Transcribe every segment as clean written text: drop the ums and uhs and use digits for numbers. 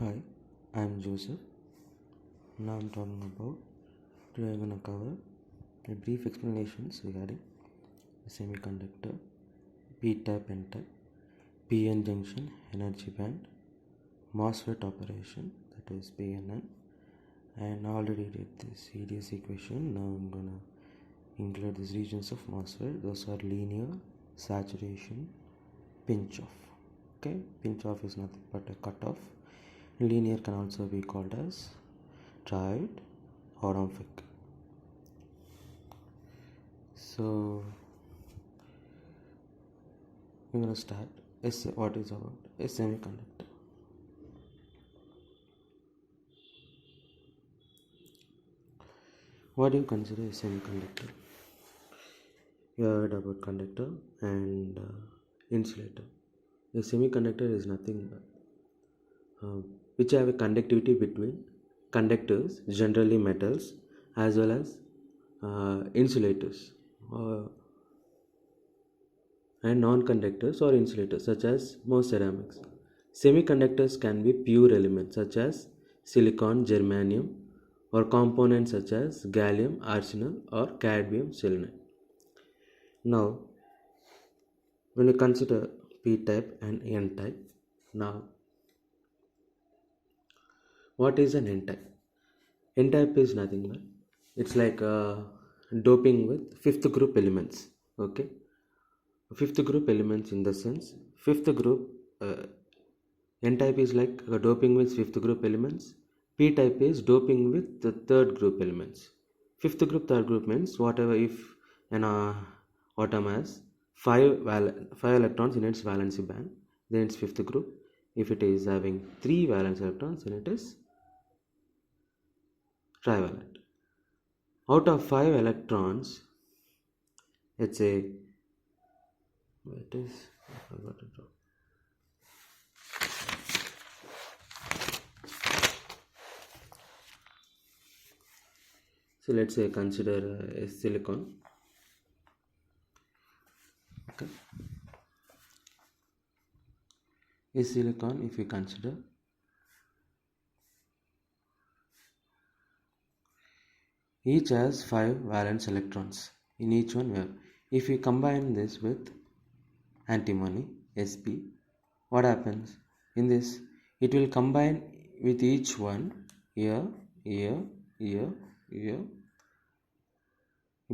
Hi, I'm Joseph. Now I'm talking about, today I'm going to cover a brief explanations regarding the semiconductor, P-type, N-type, PN junction, energy band, MOSFET operation, that is PNN, and I already did this EDS equation. Now I'm going to include these regions of MOSFET. Those are linear, saturation, pinch off. Okay, pinch off is nothing but a cutoff. Linear can also be called as triode or amphic. So we're going to start. What is about a semiconductor? What do you consider a semiconductor? You heard about conductor and insulator. A semiconductor is nothing but which have a conductivity between conductors, generally metals, as well as insulators and non-conductors or insulators such as most ceramics. Semiconductors can be pure elements such as silicon, germanium, or components such as gallium arsenide or cadmium selenide. Now, when you consider P-type and N-type, now what is an N-type? N-type is nothing but it's like doping with fifth group elements. Okay, fifth group elements in the sense fifth group N-type is like doping with fifth group elements. P-type is doping with the third group elements. Fifth group, third group means whatever if an atom has 5 electrons in its valency band, then it's fifth group. If it is having 3 valence electrons, then it is trivalent. Out of 5 electrons, let's say, what is, I forgot to draw. So let's say consider a silicon. Okay. A silicon, if we consider, each has 5 valence electrons in each one wave. If we combine this with antimony, Sp, what happens? In this, it will combine with each one here,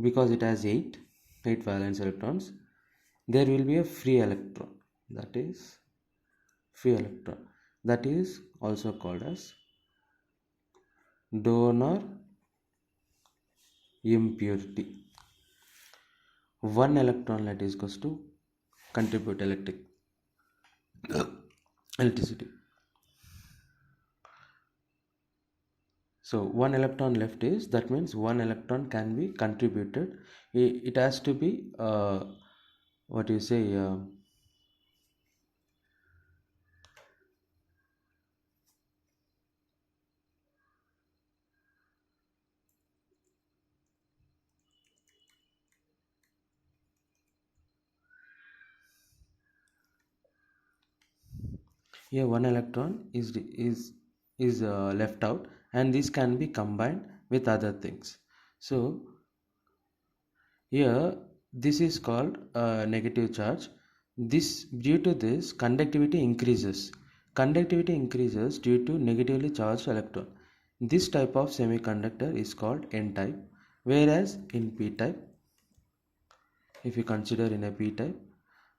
because it has 8 valence electrons. There will be a free electron, that is free electron, that is also called as donor impurity. 1 electron that is equals to contribute electricity. So 1 electron left is, that means 1 electron can be contributed. It has to be what you say here 1 electron is left out, and this can be combined with other things. So here this is called negative charge. This, due to this, conductivity increases due to negatively charged electron. This type of semiconductor is called N-type, whereas in P-type, if you consider in a P-type,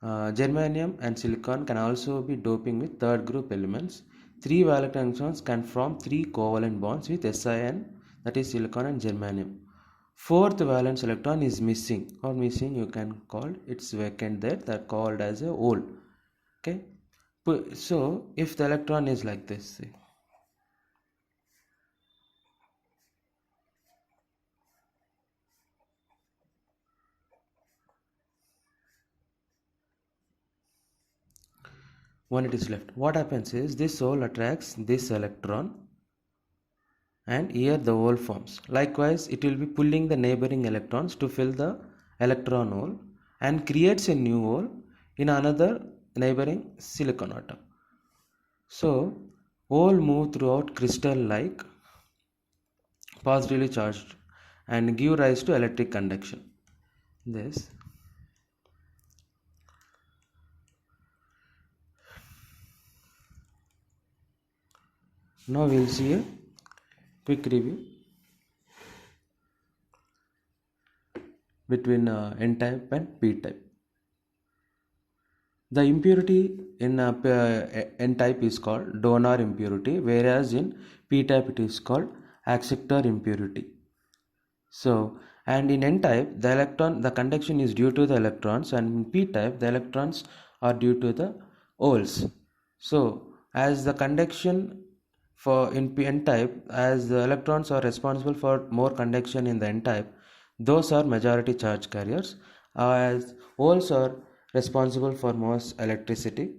germanium and silicon can also be doping with third group elements. 3 valence electrons can form 3 covalent bonds with Si, that is silicon and germanium. 4th valence electron is missing, you can call it's vacant there, that called as a hole. Okay, so if the electron is like this, see, when it is left, what happens is this hole attracts this electron and here the hole forms. Likewise, it will be pulling the neighboring electrons to fill the electron hole and creates a new hole in another neighboring silicon atom. So All move throughout crystal like positively charged and give rise to electric conduction. This now we'll see a quick review between n-type and p-type. The impurity in n-type is called donor impurity, whereas in p-type it is called acceptor impurity. So, and in n-type the conduction is due to the electrons, and in p-type the electrons are due to the holes. So as the conduction for in n-type, as the electrons are responsible for more conduction in the n-type, those are majority charge carriers, as holes are responsible for most electricity.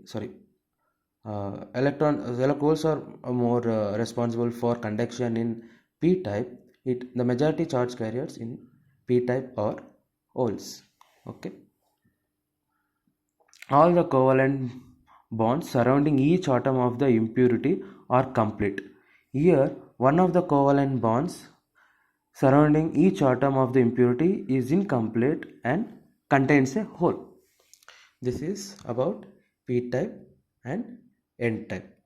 Holes are more responsible for conduction in p-type. The majority charge carriers in p-type are holes. Okay. All the covalent bonds surrounding each atom of the impurity are complete. Here, one of the covalent bonds surrounding each atom of the impurity is incomplete and contains a hole. This is about p-type and n-type.